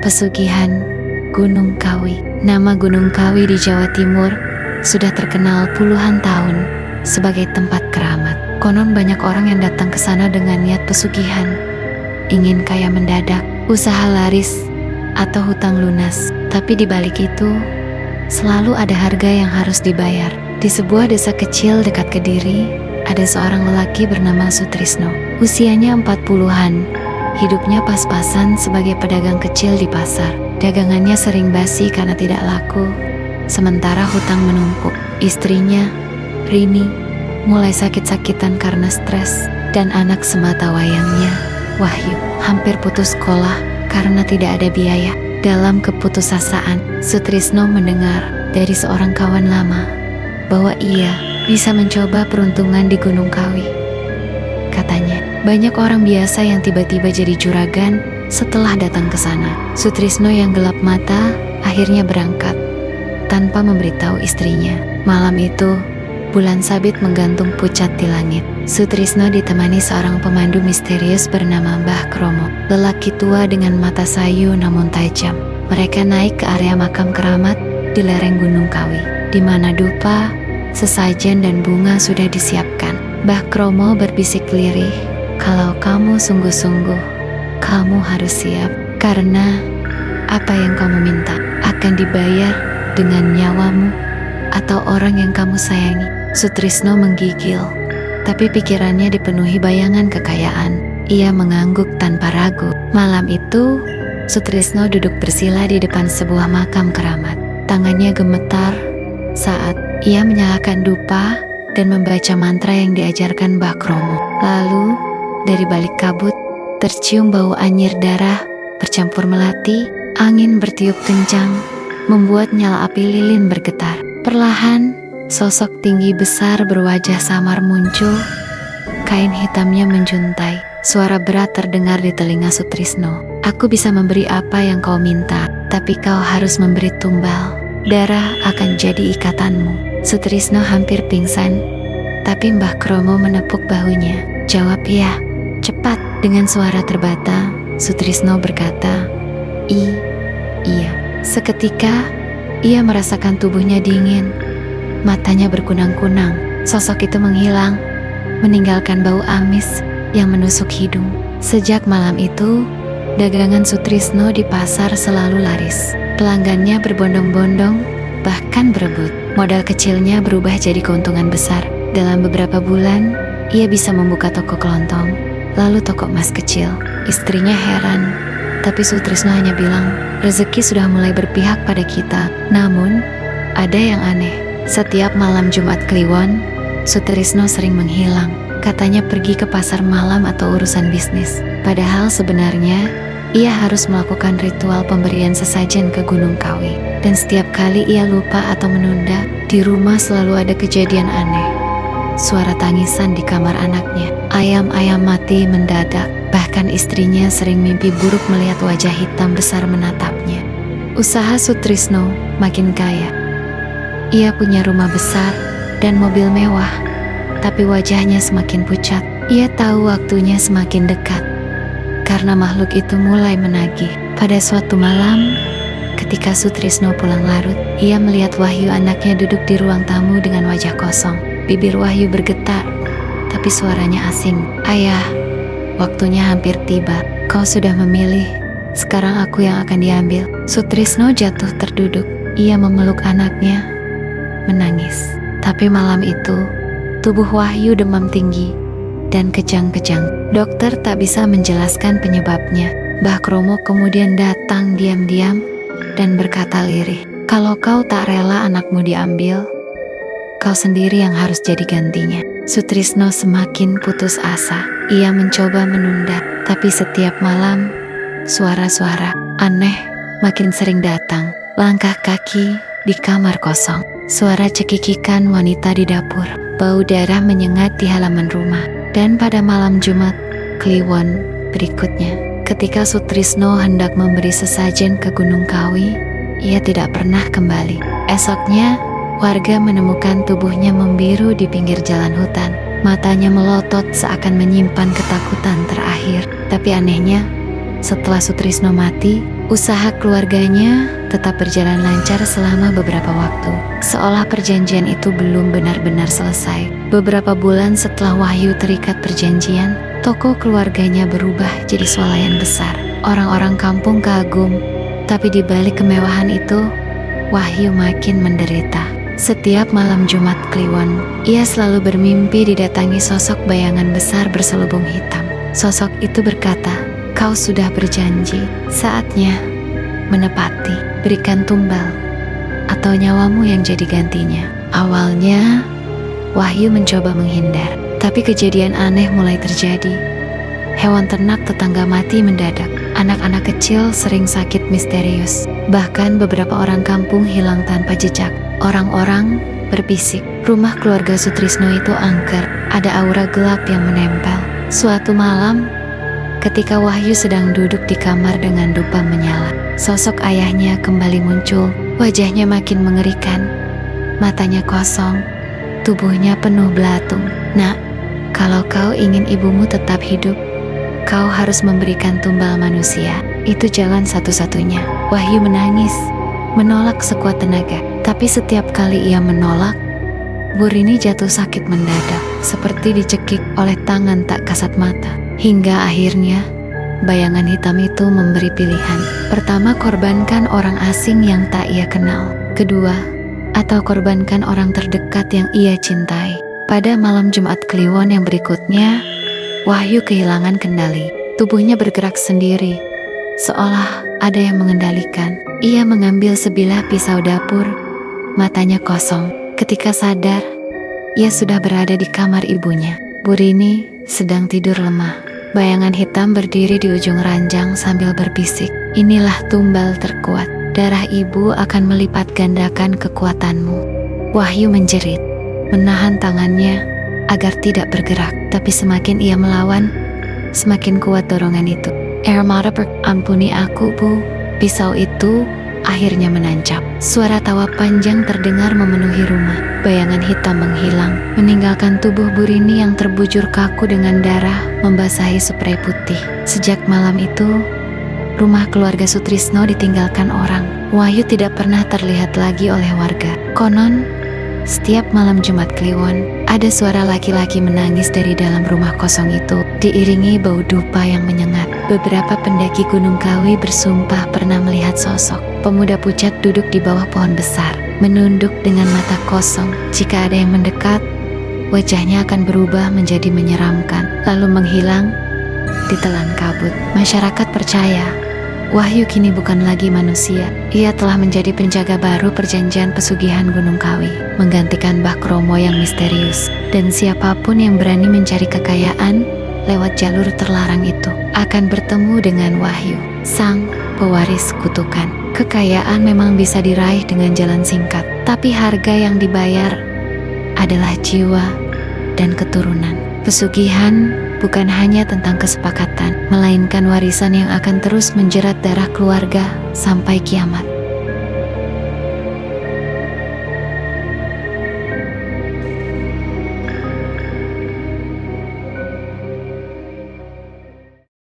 Pesugihan Gunung Kawi. Nama Gunung Kawi di Jawa Timur sudah terkenal puluhan tahun sebagai tempat keramat. Konon banyak orang yang datang ke sana dengan niat pesugihan, ingin kaya mendadak, usaha laris, atau hutang lunas. Tapi di balik itu, selalu ada harga yang harus dibayar. Di sebuah desa kecil dekat Kediri, ada seorang lelaki bernama Sutrisno. Usianya 40-an, hidupnya pas-pasan sebagai pedagang kecil di pasar. Dagangannya sering basi karena tidak laku, sementara hutang menumpuk. Istrinya, Rini, mulai sakit-sakitan karena stres, dan anak sematawayangnya, Wahyu, hampir putus sekolah karena tidak ada biaya. Dalam keputusasaan, Sutrisno mendengar dari seorang kawan lama bahwa ia bisa mencoba peruntungan di Gunung Kawi. Katanya, banyak orang biasa yang tiba-tiba jadi juragan setelah datang ke sana. Sutrisno yang gelap mata akhirnya berangkat tanpa memberitahu istrinya. Malam itu, bulan sabit menggantung pucat di langit. Sutrisno ditemani seorang pemandu misterius bernama Mbah Kromo, lelaki tua dengan mata sayu namun tajam. Mereka naik ke area makam keramat di lereng Gunung Kawi, di mana dupa, sesajen dan bunga sudah disiapkan. Mbah Kromo berbisik lirih, "Kalau kamu sungguh-sungguh, kamu harus siap, karena apa yang kamu minta akan dibayar dengan nyawamu atau orang yang kamu sayangi." Sutrisno menggigil, tapi pikirannya dipenuhi bayangan kekayaan. Ia mengangguk tanpa ragu. Malam itu, Sutrisno duduk bersila di depan sebuah makam keramat. Tangannya gemetar saat ia menyalakan dupa dan membaca mantra yang diajarkan Mbah Kromo. Lalu, dari balik kabut, tercium bau anyir darah bercampur melati. Angin bertiup kencang, membuat nyala api lilin bergetar. Perlahan, sosok tinggi besar berwajah samar muncul. Kain hitamnya menjuntai. Suara berat terdengar di telinga Sutrisno. "Aku bisa memberi apa yang kau minta, tapi kau harus memberi tumbal. Darah akan jadi ikatanmu." Sutrisno hampir pingsan, tapi Mbah Kromo menepuk bahunya. "Jawab ya, cepat." Dengan suara terbata, Sutrisno berkata, Iya." Seketika, ia merasakan tubuhnya dingin. Matanya berkunang-kunang. Sosok itu menghilang, meninggalkan bau amis yang menusuk hidung. Sejak malam itu, dagangan Sutrisno di pasar selalu laris. Pelanggannya berbondong-bondong, bahkan berebut. Modal kecilnya berubah jadi keuntungan besar. Dalam beberapa bulan, ia bisa membuka toko kelontong, lalu toko emas kecil. Istrinya heran, tapi Sutrisno hanya bilang, "Rezeki sudah mulai berpihak pada kita." Namun, ada yang aneh. Setiap malam Jumat Kliwon, Sutrisno sering menghilang. Katanya pergi ke pasar malam atau urusan bisnis. Padahal sebenarnya, ia harus melakukan ritual pemberian sesajen ke Gunung Kawi. Dan setiap kali ia lupa atau menunda, di rumah selalu ada kejadian aneh. Suara tangisan di kamar anaknya, ayam-ayam mati mendadak. Bahkan istrinya sering mimpi buruk melihat wajah hitam besar menatapnya. Usaha Sutrisno makin kaya. Ia punya rumah besar dan mobil mewah, tapi wajahnya semakin pucat. Ia tahu waktunya semakin dekat, karena makhluk itu mulai menagih. Pada suatu malam, ketika Sutrisno pulang larut, ia melihat Wahyu anaknya duduk di ruang tamu dengan wajah kosong. Bibir Wahyu bergetar, tapi suaranya asing. "Ayah, waktunya hampir tiba. Kau sudah memilih, sekarang aku yang akan diambil." Sutrisno jatuh terduduk. Ia memeluk anaknya, menangis. Tapi malam itu, tubuh Wahyu demam tinggi dan kejang-kejang. Dokter tak bisa menjelaskan penyebabnya. Mbah Kromo kemudian datang diam-diam dan berkata lirih, "Kalau kau tak rela anakmu diambil, kau sendiri yang harus jadi gantinya." Sutrisno semakin putus asa. Ia mencoba menunda, tapi setiap malam, suara-suara aneh makin sering datang. Langkah kaki di kamar kosong, suara cekikikan wanita di dapur, bau darah menyengat di halaman rumah. Dan pada malam Jumat Kliwon berikutnya, ketika Sutrisno hendak memberi sesajen ke Gunung Kawi, ia tidak pernah kembali. Esoknya, warga menemukan tubuhnya membiru di pinggir jalan hutan. Matanya melotot seakan menyimpan ketakutan terakhir. Tapi anehnya, Setelah Sutrisno mati, usaha keluarganya tetap berjalan lancar selama beberapa waktu, seolah perjanjian itu belum benar-benar selesai. Beberapa bulan setelah Wahyu terikat perjanjian, toko keluarganya berubah jadi swalayan besar. Orang-orang kampung kagum, tapi di balik kemewahan itu, Wahyu makin menderita. Setiap malam Jumat Kliwon, ia selalu bermimpi didatangi sosok bayangan besar berselubung hitam. Sosok itu berkata, "Kau sudah berjanji, saatnya menepati. Berikan tumbal, atau nyawamu yang jadi gantinya." Awalnya, Wahyu mencoba menghindar, tapi kejadian aneh mulai terjadi. Hewan ternak tetangga mati mendadak. Anak-anak kecil sering sakit misterius. Bahkan beberapa orang kampung hilang tanpa jejak. Orang-orang berbisik, rumah keluarga Sutrisno itu angker. Ada aura gelap yang menempel. Suatu malam, ketika Wahyu sedang duduk di kamar dengan dupa menyala, sosok ayahnya kembali muncul. Wajahnya makin mengerikan. Matanya kosong, tubuhnya penuh belatung. "Nak, kalau kau ingin ibumu tetap hidup, kau harus memberikan tumbal manusia. Itu jalan satu-satunya." Wahyu menangis, menolak sekuat tenaga. Tapi setiap kali ia menolak, Burini jatuh sakit mendadak, seperti dicekik oleh tangan tak kasat mata. Hingga akhirnya, bayangan hitam itu memberi pilihan. Pertama, korbankan orang asing yang tak ia kenal. Kedua, atau korbankan orang terdekat yang ia cintai. Pada malam Jumat Kliwon yang berikutnya, Wahyu kehilangan kendali. Tubuhnya bergerak sendiri, seolah ada yang mengendalikan. Ia mengambil sebilah pisau dapur, matanya kosong. Ketika sadar, ia sudah berada di kamar ibunya. Burini sedang tidur lemah. Bayangan hitam berdiri di ujung ranjang sambil berbisik, "Inilah tumbal terkuat. Darah ibu akan melipat gandakan kekuatanmu." Wahyu menjerit, menahan tangannya agar tidak bergerak. Tapi semakin ia melawan, semakin kuat dorongan itu. Air mata "Ampuni aku, Bu." Pisau itu akhirnya menancap. Suara tawa panjang terdengar memenuhi rumah. Bayangan hitam menghilang, meninggalkan tubuh Burini yang terbujur kaku dengan darah membasahi spray putih. Sejak malam itu, rumah keluarga Sutrisno ditinggalkan orang. Wahyu tidak pernah terlihat lagi oleh warga. Konon, setiap malam Jumat Kliwon, ada suara laki-laki menangis dari dalam rumah kosong itu, diiringi bau dupa yang menyengat. Beberapa pendaki Gunung Kawi bersumpah pernah melihat sosok pemuda pucat duduk di bawah pohon besar, menunduk dengan mata kosong. Jika ada yang mendekat, wajahnya akan berubah menjadi menyeramkan, lalu menghilang ditelan kabut. Masyarakat percaya Wahyu kini bukan lagi manusia. Ia telah menjadi penjaga baru perjanjian pesugihan Gunung Kawi, menggantikan Mbah Kromo yang misterius. Dan siapapun yang berani mencari kekayaan lewat jalur terlarang itu akan bertemu dengan Wahyu, sang pewaris kutukan. Kekayaan memang bisa diraih dengan jalan singkat, tapi harga yang dibayar adalah jiwa dan keturunan. Pesugihan bukan hanya tentang kesepakatan, melainkan warisan yang akan terus menjerat darah keluarga sampai kiamat.